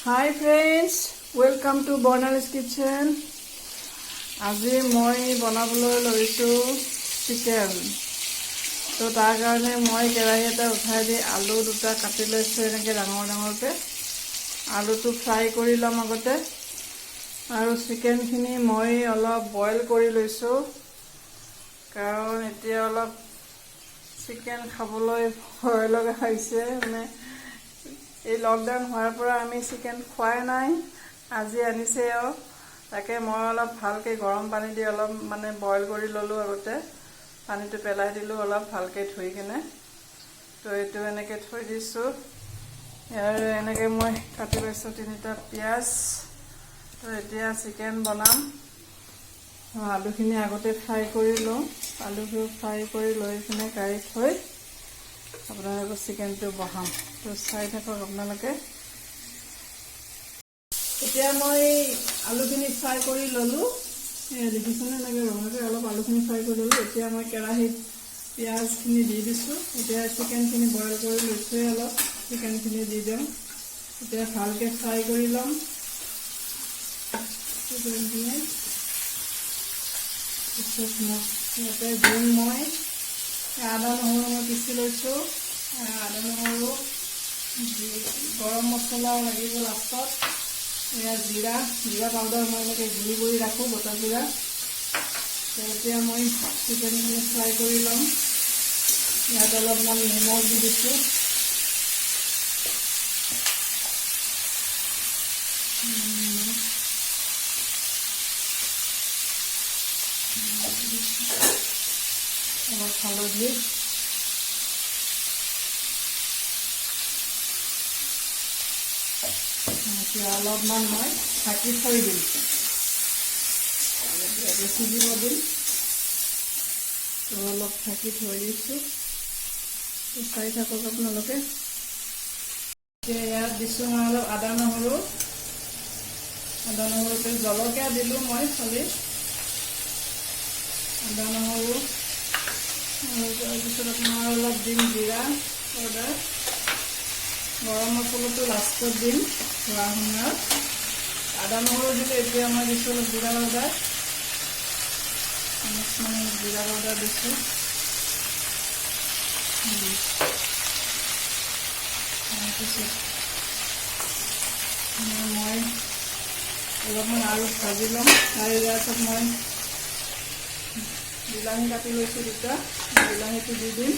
Hi friends, welcome to Bornali's Kitchen. আজি মই বনাবলৈ লৈছো চিকেন। তো তাৰ কাৰণে মই কেৰাহী এটা উঠাই দি আলু দুটা কাটি লৈছো এনেকৈ ডাঙৰ ডাঙৰকৈ। আলুটো ফ্ৰাই কৰি ল'ম আগতে আৰু চিকেনখিনি মই অলপ বইল কৰি লৈছো কাৰণ এতিয়া অলপ চিকেন খাবলৈ ভয় লগা হৈছে। মানে এই লকডাউন হোৱাৰ পৰা আমি চিকেন খোৱাই নাই, আজি আনিছে তাকে মই অলপ ভালকৈ গৰম পানী দি অলপ মানে বইল কৰি ল'লোঁ। আগতে পানীটো পেলাই দিলোঁ অলপ ভালকৈ ধুই কিনে। তো এইটো এনেকৈ থৈ দিছোঁ আৰু এনেকৈ মই কাটি লৈছোঁ 3টা পিঁয়াজ। তো এতিয়া চিকেন বনাম। আলুখিনি আগতে ফ্ৰাই কৰি লওঁ, আলুখিনি ফ্ৰাই কৰি লৈ কিনে কাঢ়ি থৈ আপোনালোকৰ চিকেনটো বহাম। তো চাই থাকক আপোনালোকে। এতিয়া মই আলুখিনি ফ্ৰাই কৰি ল'লোঁ, দেখিছেনে এনেকৈ ৰঙাকৈ অলপ আলুখিনি ফ্ৰাই কৰি ল'লোঁ। এতিয়া মই কেৰাহীত পিঁয়াজখিনি দি দিছোঁ। এতিয়া চিকেনখিনি বইল কৰি লৈছোঁৱে, অলপ চিকেনখিনি দি দিওঁ। এতিয়া ভালকৈ ফ্ৰাই কৰি ল'ম চিকেনখিনি। পিছত ইয়াতে দিম মই আদা নহৰু মই পিচি লৈছোঁ। আদা নহৰু, গৰম মছলা লাগিব লাষ্টত। এয়া জিৰা পাউডাৰ মই এনেকৈ গুড়ি কৰি ৰাখোঁ, গোটা জিৰা। এতিয়া মই চিকেনখিনি ফ্ৰাই কৰি ল'ম। ইয়াত অলপমান নিমখ দি দিছোঁ। অলপ হালধি, এতিয়া অলপমান মই ঢাকি থৈ দিম, সিজিব দিম। তো অলপ ঢাকি থৈ দিছোঁ, চাই থাকক আপোনালোকে। এতিয়া ইয়াত দিছোঁ মই অলপ আদা নহৰুতে জলকীয়া দিলোঁ মই খালি আদা নহৰু। আৰু তাৰপিছত আপোনাৰ অলপ দিম জিৰা পাউডাৰ, গৰম মছলাটো লাষ্টত দিম খোৱা সময়ত। আদা নহৰু দিলোঁ। এতিয়া মই দিছোঁ অলপ জিৰা পাউডাৰ, জিৰা পাউডাৰ দিছোঁ। তাৰপিছত মই অলপমান আৰু ভাজি ল'ম। আৰু ইয়াৰ পিছত মই বিলাহী কাটি লৈছোঁ 2টা, বিলাহীটো দি দিম।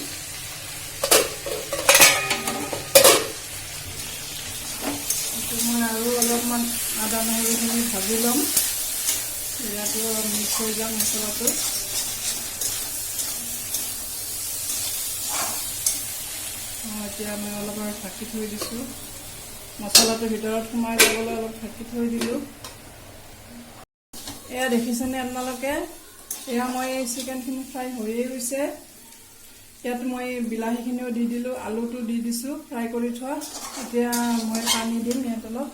মই আৰু অলপমান আদা নহৰুখিনি ভাজি ল'ম, ইয়াতো মিক্স হৈ যাম মছলাটো। এতিয়া মই অলপ আৰু ঢাকি থৈ দিছোঁ, মছলাটো ভিতৰত সোমাই যাবলৈ অলপ ঢাকি থৈ দিলোঁ। এয়া দেখিছেনে আপোনালোকে, এয়া মই চিকেনখিনি ফ্ৰাই হৈয়ে গৈছে। ইয়াত মই বিলাহীখিনিও দি দিলোঁ, আলুটো দি দিছোঁ ফ্ৰাই কৰি থোৱা। এতিয়া মই পানী দিম ইয়াত অলপ।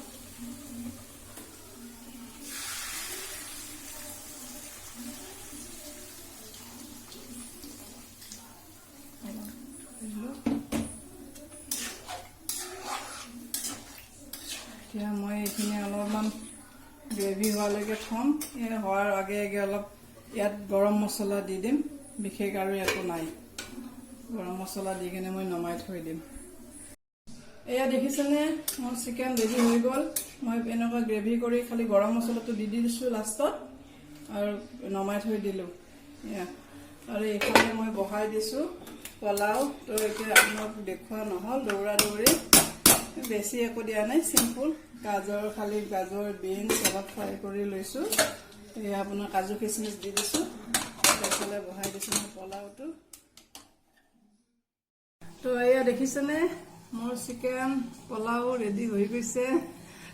এতিয়া মই এইখিনি অলপমান গ্ৰেভি হোৱালৈকে থ'ম। হোৱাৰ আগে আগে অলপ ইয়াত গৰম মছলা দি দিম, বিশেষ আৰু একো নাই। গৰম মছলা দি কিনে মই নমাই থৈ দিম। এয়া দেখিছেনে মোৰ চিকেন ৰেডি হৈ গ'ল। মই এনেকুৱা গ্ৰেভি কৰি খালি গৰম মছলাটো দি দিছোঁ লাষ্টত আৰু নমাই থৈ দিলোঁ। আৰু এইফালে মই বহাই দিছোঁ পোলাও। তো এতিয়া আপোনাক দেখুওৱা নহ'ল, দৌৰা দৌৰি, বেছি একো দিয়া নাই, চিম্পুল। খালি গাজৰ বিনছ অলপ ফ্ৰাই কৰি লৈছোঁ। এয়া আপোনাৰ কাজু কিচমিচ দি দিছোঁ। এইফালে বহাই দিছোঁ মই পোলাওটো। তো এয়া দেখিছেনে মোৰ চিকেন পোলাও ৰেডি হৈ গৈছে।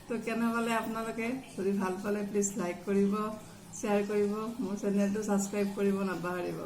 তো কেনে পালে আপোনালোকে? যদি ভাল পালে প্লিজ লাইক কৰিব, শ্বেয়াৰ কৰিব, মোৰ চেনেলটো ছাবস্ক্ৰাইব কৰিব নাপাহৰিব।